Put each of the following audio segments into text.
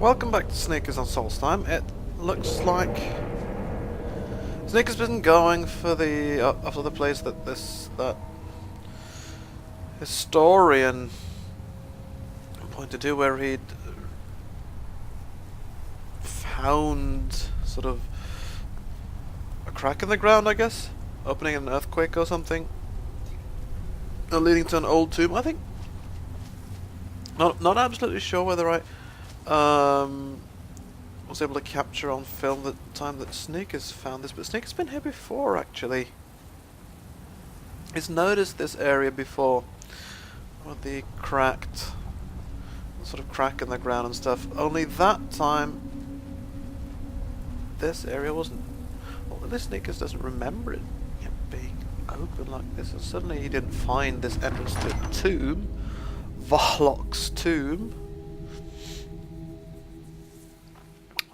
welcome back to Sneakers on Solstheim. It looks like Sneakers been going for the after the place that that historian pointed to, where he'd found sort of a crack in the ground, I guess, opening an earthquake or something, leading to an old tomb. I think. Not absolutely sure whether I was able to capture on film the time that Sneakers found this, but Sneakers been here before, actually. He's noticed this area before, with the sort of crack in the ground and stuff. Only that time, this area wasn't. Well, at least Sneakers doesn't remember it being open like this, and suddenly he didn't find this entrance to a tomb. Varlock's tomb.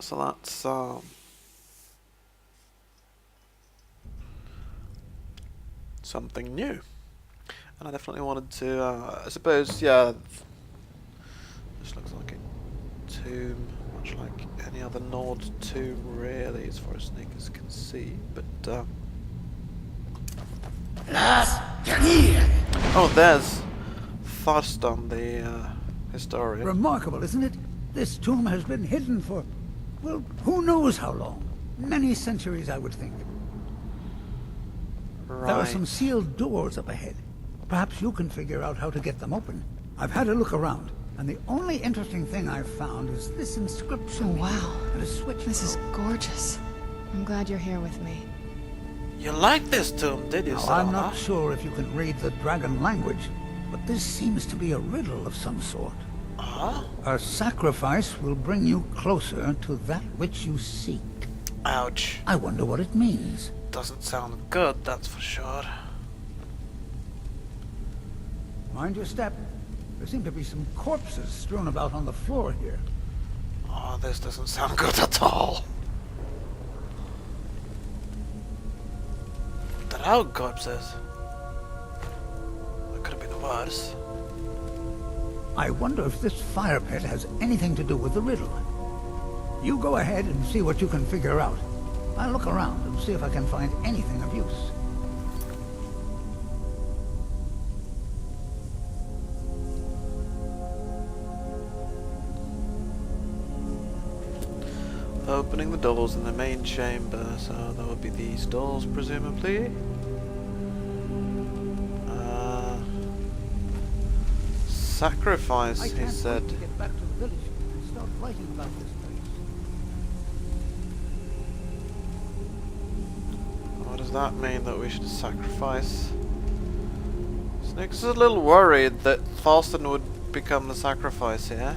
So that's something new, and I definitely wanted to. I suppose, yeah. This looks like a tomb, much like any other Nord tomb, really, as far as Sneakers can see. But oh, there's Thurston, the historian. Remarkable, isn't it? This tomb has been hidden for, well, who knows how long. Many centuries, I would think. Right. There are some sealed doors up ahead. Perhaps you can figure out how to get them open. I've had a look around, and the only interesting thing I've found is this inscription. Oh, wow. And a switch. This is gorgeous. I'm glad you're here with me. You like this tomb, did you, Now, sir? I'm not sure if you can read the dragon language, but this seems to be a riddle of some sort. Huh? A sacrifice will bring you closer to that which you seek. Ouch. I wonder what it means. Doesn't sound good, that's for sure. Mind your step. There seem to be some corpses strewn about on the floor here. Oh, this doesn't sound good at all. Drow corpses. That could have been worse. I wonder if this fire pit has anything to do with the riddle. You go ahead and see what you can figure out. I'll look around and see if I can find anything of use. Opening the doors in the main chamber, so that would be these doors, presumably. Sacrifice, he said. Wait to get back to the village and start writing about this place. What does that mean, that we should sacrifice? Sneakers is a little worried that Falston would become the sacrifice here.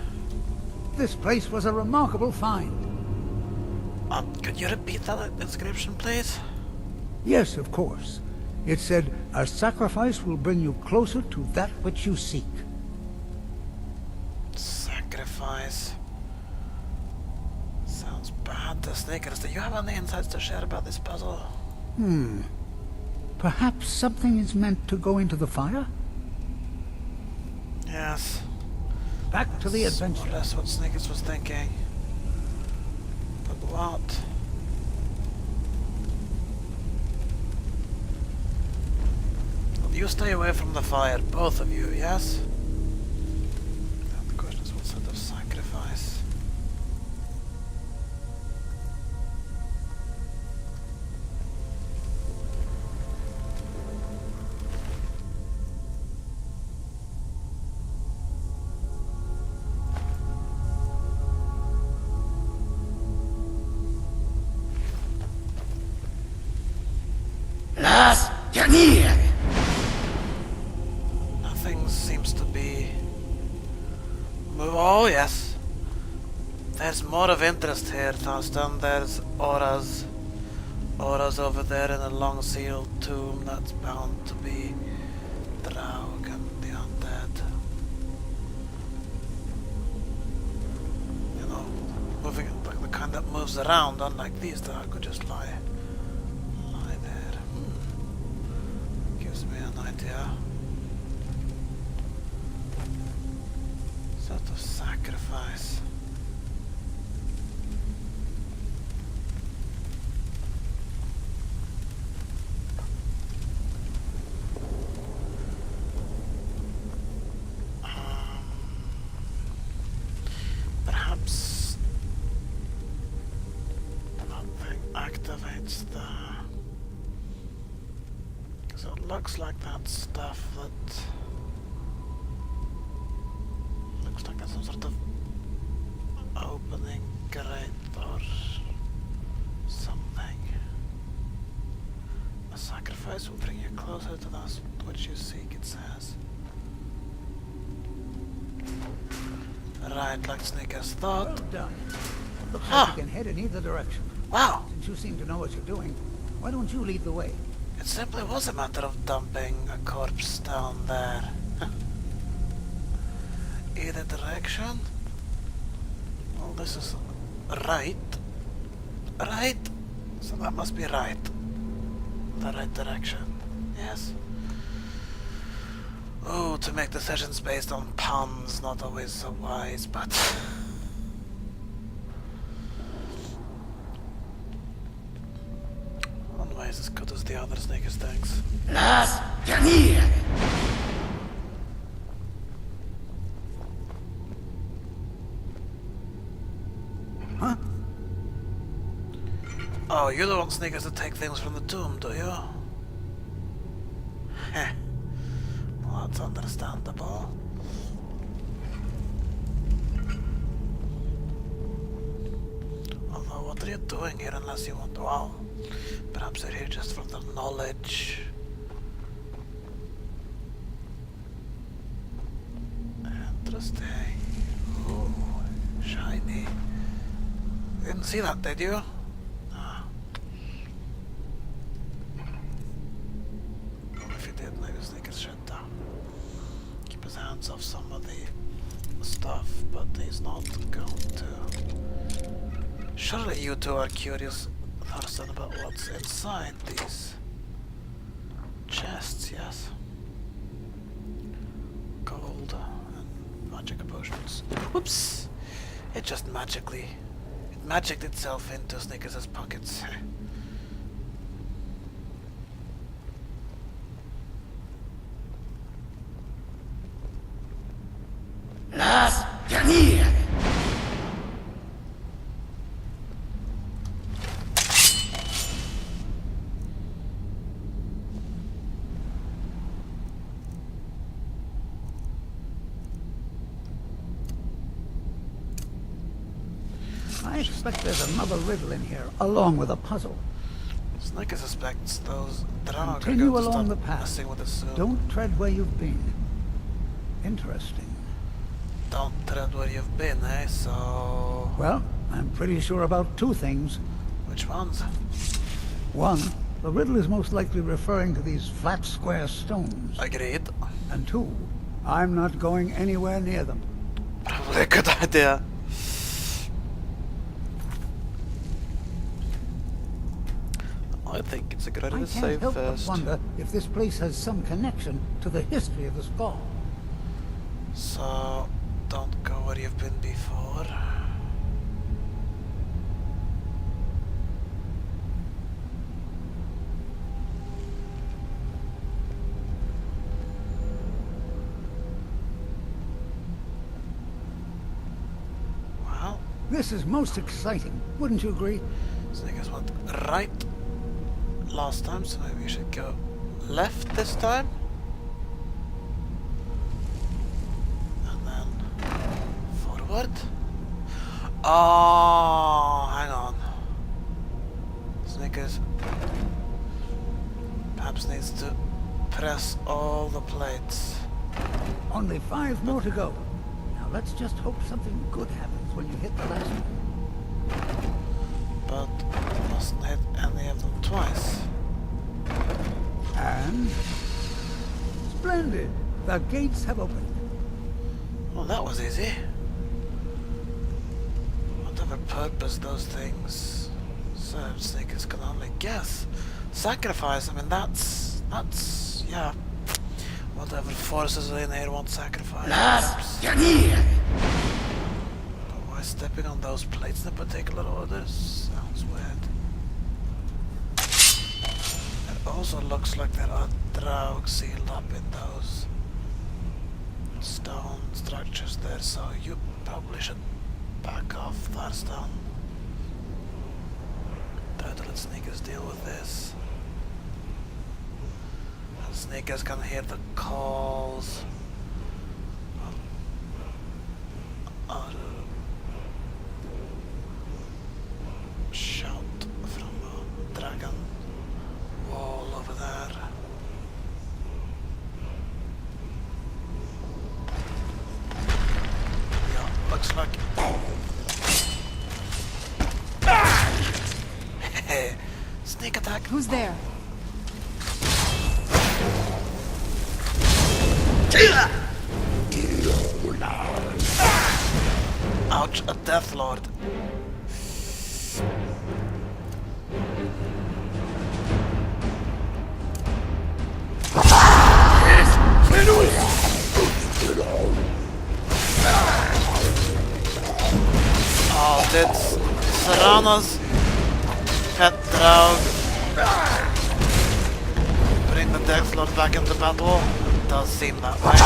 This place was a remarkable find. Could you repeat that inscription, please? Yes, of course. It said, "A sacrifice will bring you closer to that which you seek." Sacrifice. Sounds bad to Sneakers. Do you have any insights to share about this puzzle? Perhaps something is meant to go into the fire? Yes. Back to the adventure. That's what Sneakers was thinking. But what? Well, you stay away from the fire, both of you, yes? Now the question is, what sort of sacrifice? Nothing seems to be... Oh, yes. There's more of interest here, Thurston. There's auras. Auras over there in a long sealed tomb that's bound to be Draug and the undead. You know, moving like the kind that moves around, unlike these that could just lie there. Gives me an idea. Sort of sacrifice. crates there. So it looks like that stuff that looks like there's some sort of opening crate or something. A sacrifice will bring you closer to that which you seek, it says. Right, like Snickers thought. Well done. Looks Huh. like you can head in either direction. Wow! Since you seem to know what you're doing, why don't you lead the way? It simply was a matter of dumping a corpse down there. Either direction? Well, this is right. Right? So that must be right. The right direction. Yes. Oh, to make decisions based on puns, not always so wise, but... one way is as good as the other, Snickers, thanks. Huh? Oh, you don't want Snickers to take things from the tomb, do you? Heh. Well, that's understandable. Although, what are you doing here unless you want to... Well, perhaps you're here just for the knowledge. Interesting. Ooh, shiny. You didn't see that, did you? Ah. Well, if you did, maybe Snickers should keep his hands off some of the stuff, but he's not going to. Surely you two are curious, Thurston, about what's inside these chests, yes? Gold and magic potions. Whoops! It just magicked itself into Snickers' pockets. I expect there's another riddle in here, along with a puzzle. Snickers suspects those Dragonborn are Continue going to along start the path. messing with us soon. Don't tread where you've been. Interesting. Don't tread where you've been, eh? So... Well, I'm pretty sure about two things. which ones? One, the riddle is most likely referring to these flat square stones. Agreed. And two, I'm not going anywhere near them. Probably a good idea. I think it's a good idea I to can't save help first. but wonder if this place has some connection to the history of the skull. So, don't go where you've been before. Well, This is most exciting, wouldn't you agree? Snickers went right last time, so maybe we should go left this time. And then forward. Oh, hang on. Snickers perhaps needs to press all the plates. Only 5 more to go. Now let's just hope something good happens when you hit the last one. But mustn't hit any of them twice. And... splendid! The gates have opened. Well, that was easy. Whatever purpose those things serve, Snickers can only guess. Sacrifice, I mean, that's, yeah. Whatever forces in here want sacrifice. But why stepping on those plates in particular order sounds weird. It also looks like there are drow sealed up in those stone structures there, so you probably should back off, Thurstone. There to let sneakers deal with this. And sneakers can hear the calls. Shout from a dragon wall over there. Yeah, looks like. Sneak attack. Who's there? Ouch, a Death Lord. Oh, that's Serrano's pet dog. Bring the Death Lord back into battle. Does seem that way.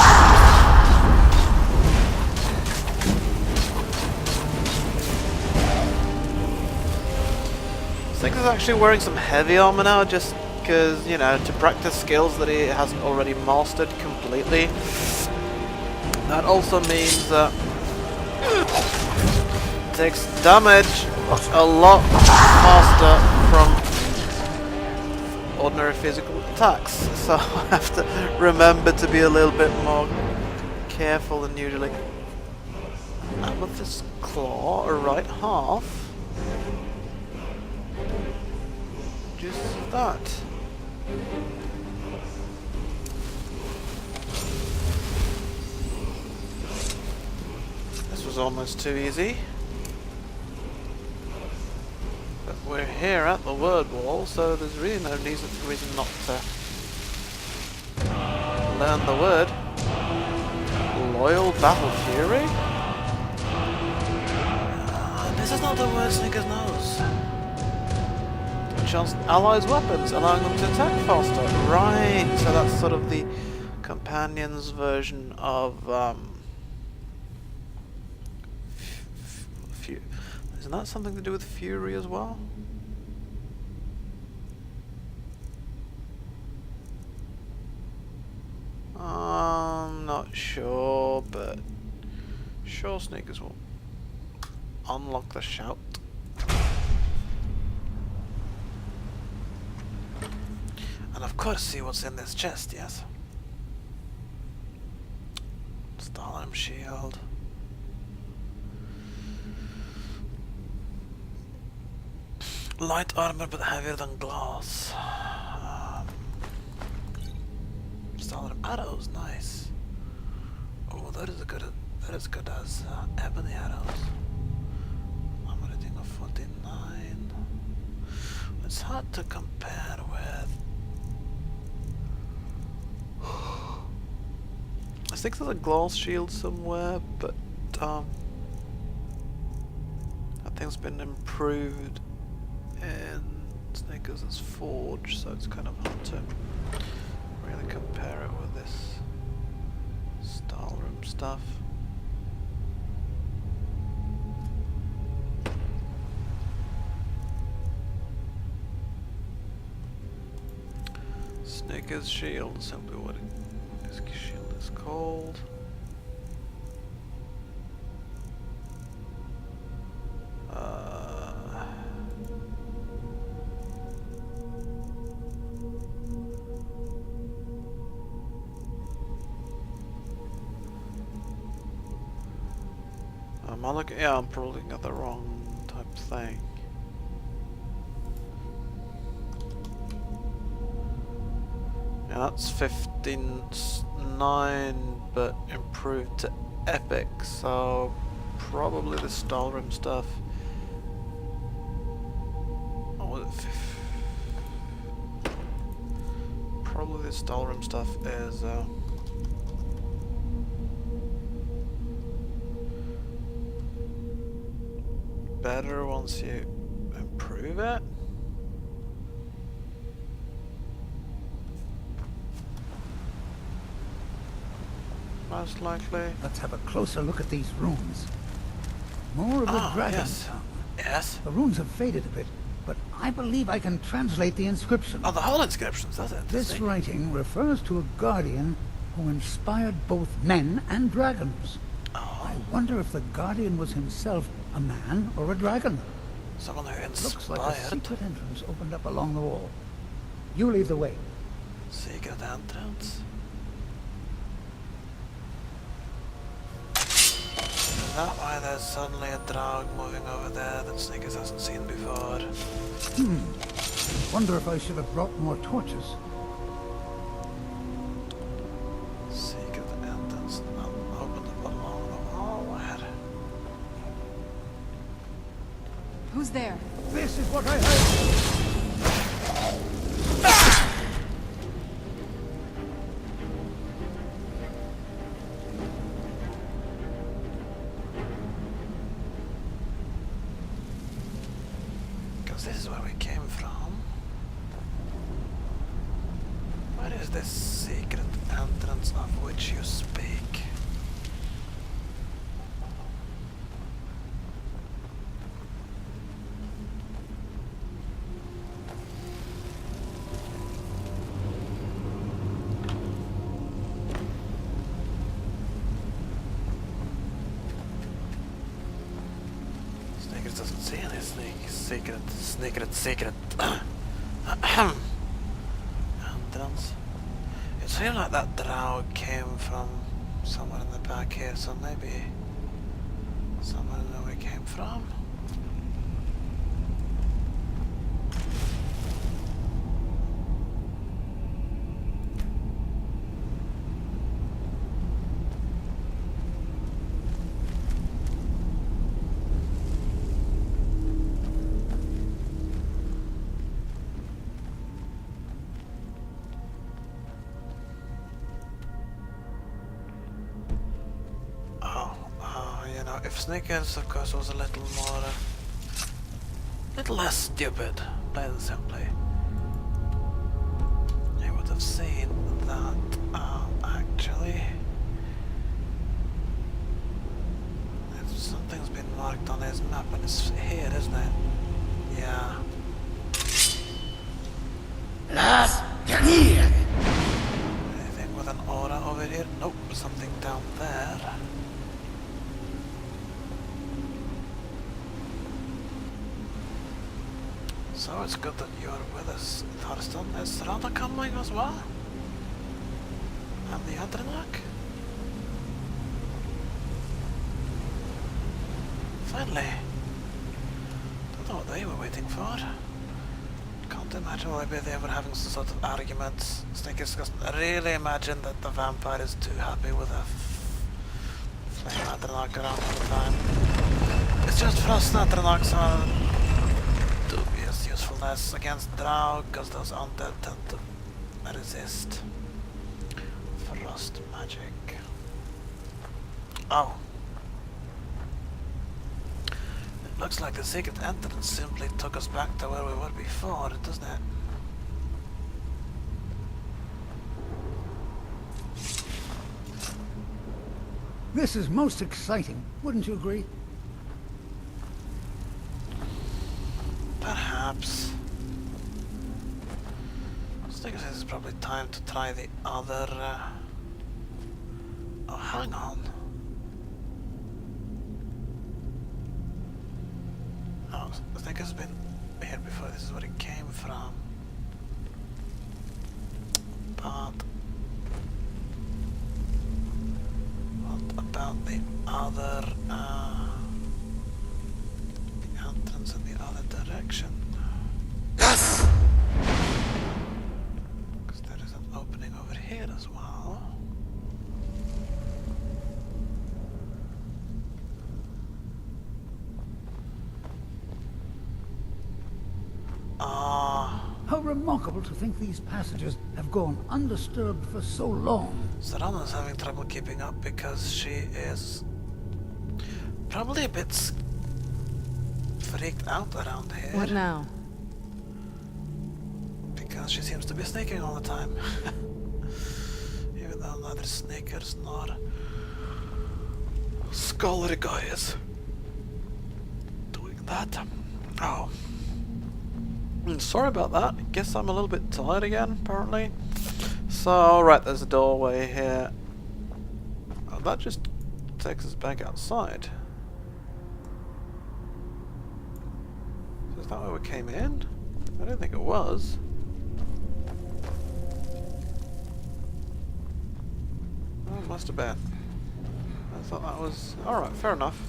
Six is actually wearing some heavy armor now, just because, you know, to practice skills that he hasn't already mastered completely. That also means that it takes damage a lot faster from ordinary physical attacks. So I have to remember to be a little bit more careful than usually. Amethyst Claw, a right half. Just that. This was almost too easy. But we're here at the word wall, so there's really no reason not to learn the word. Loyal Battle Fury? This is not the word Snickers knows. Chance allies' weapons, allowing them to attack faster. Right, so that's sort of the companion's version of isn't that something to do with fury as well? I'm not sure, but sure Sneakers will unlock the shout. And of course see what's in this chest, yes. Solstheim shield. Light armor but heavier than glass. Solstheim arrows, nice. Oh, that is good as ebony arrows. I'm rating of 49. It's hard to compare with. I think there's a glass shield somewhere, but that thing's been improved in Snickers' Forge, so it's kind of hard to really compare it with this Skyrim stuff. Snickers' shield, simply what his shield is called. Am I looking? Yeah, I'm probably looking at the wrong type of thing. Yeah, that's 15.9, but improved to epic, so probably the Skyrim stuff. Oh, was it probably the Skyrim stuff is better once you improve it. Most likely. Let's have a closer look at these runes. More of the dragon yes. tongue. Yes. The runes have faded a bit, but I believe I can translate the inscription. Oh, the whole inscriptions, that's it. This writing refers to a guardian who inspired both men and dragons. Oh, I wonder if the guardian was himself a man or a dragon. someone who Looks like a inspired. secret entrance opened up along the wall. You lead the way. Secret entrance. Is that why there's suddenly a drag moving over there that Snickers hasn't seen before? Wonder if I should have brought more torches. Secret entrance opened up along the wall. Where? Who's there? This is what I heard. Because this is where we came from. Where is this secret entrance of which you speak? Snickers doesn't see any secret entrance. It seemed like that drow came from somewhere in the back here, so maybe someone knew where it came from. If Snickers, of course, was a little more, little less stupid, plain and simply, he would have seen that, actually, if something's been marked on his map and it's here, isn't it? Yeah. Anything with an aura over here? Nope, something down there. So it's good that you're with us, Thurston. Is Rana coming as well? And the Adrenac? Finally. Don't know what they were waiting for. Can't imagine why they were having some sort of argument. Snickers doesn't really imagine that the vampire is too happy with a flame Adrenac around all the time. It's just frost Adrenacs are dubious usefulness against drow, because those undead tend to resist frost magic. Oh. It looks like the secret entrance simply took us back to where we were before, doesn't it? This is most exciting, wouldn't you agree? Perhaps. I think this is probably time to try the other... Oh, hang on. Oh, I think it's been here before. This is where it came from. But... what about the other... the entrance in the other direction? Yes! Because there is an opening over here as well. How remarkable to think these passages have gone undisturbed for so long. Serana's having trouble keeping up because she is probably a bit freaked out around here. What now? Because she seems to be sneaking all the time. Even though neither Snickers nor Scholar guy is doing that. Oh. Sorry about that. Guess I'm a little bit tired again, apparently. So, right, there's a doorway here. Oh, that just takes us back outside. So is that where we came in? I don't think it was. Oh, it must have been. I thought that was... Alright, fair enough.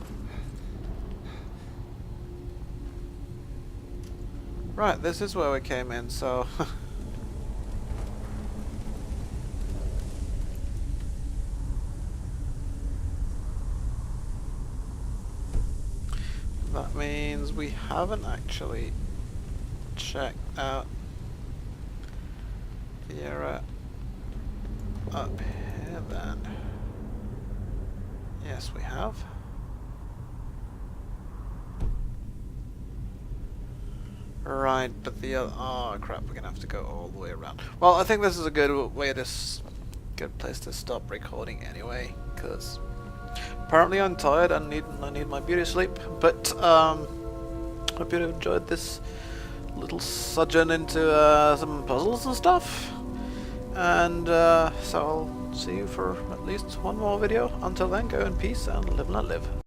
Right, this is where we came in, so... That means we haven't actually checked out the area up here then. Yes, we have. Right, but the other... Oh crap, we're gonna have to go all the way around. Well, I think this is a good way to... good place to stop recording anyway, because... Apparently I'm tired and I need my beauty sleep, but hope you enjoyed this little sojourn into some puzzles and stuff. And so I'll see you for at least one more video. Until then, go in peace and live and let live.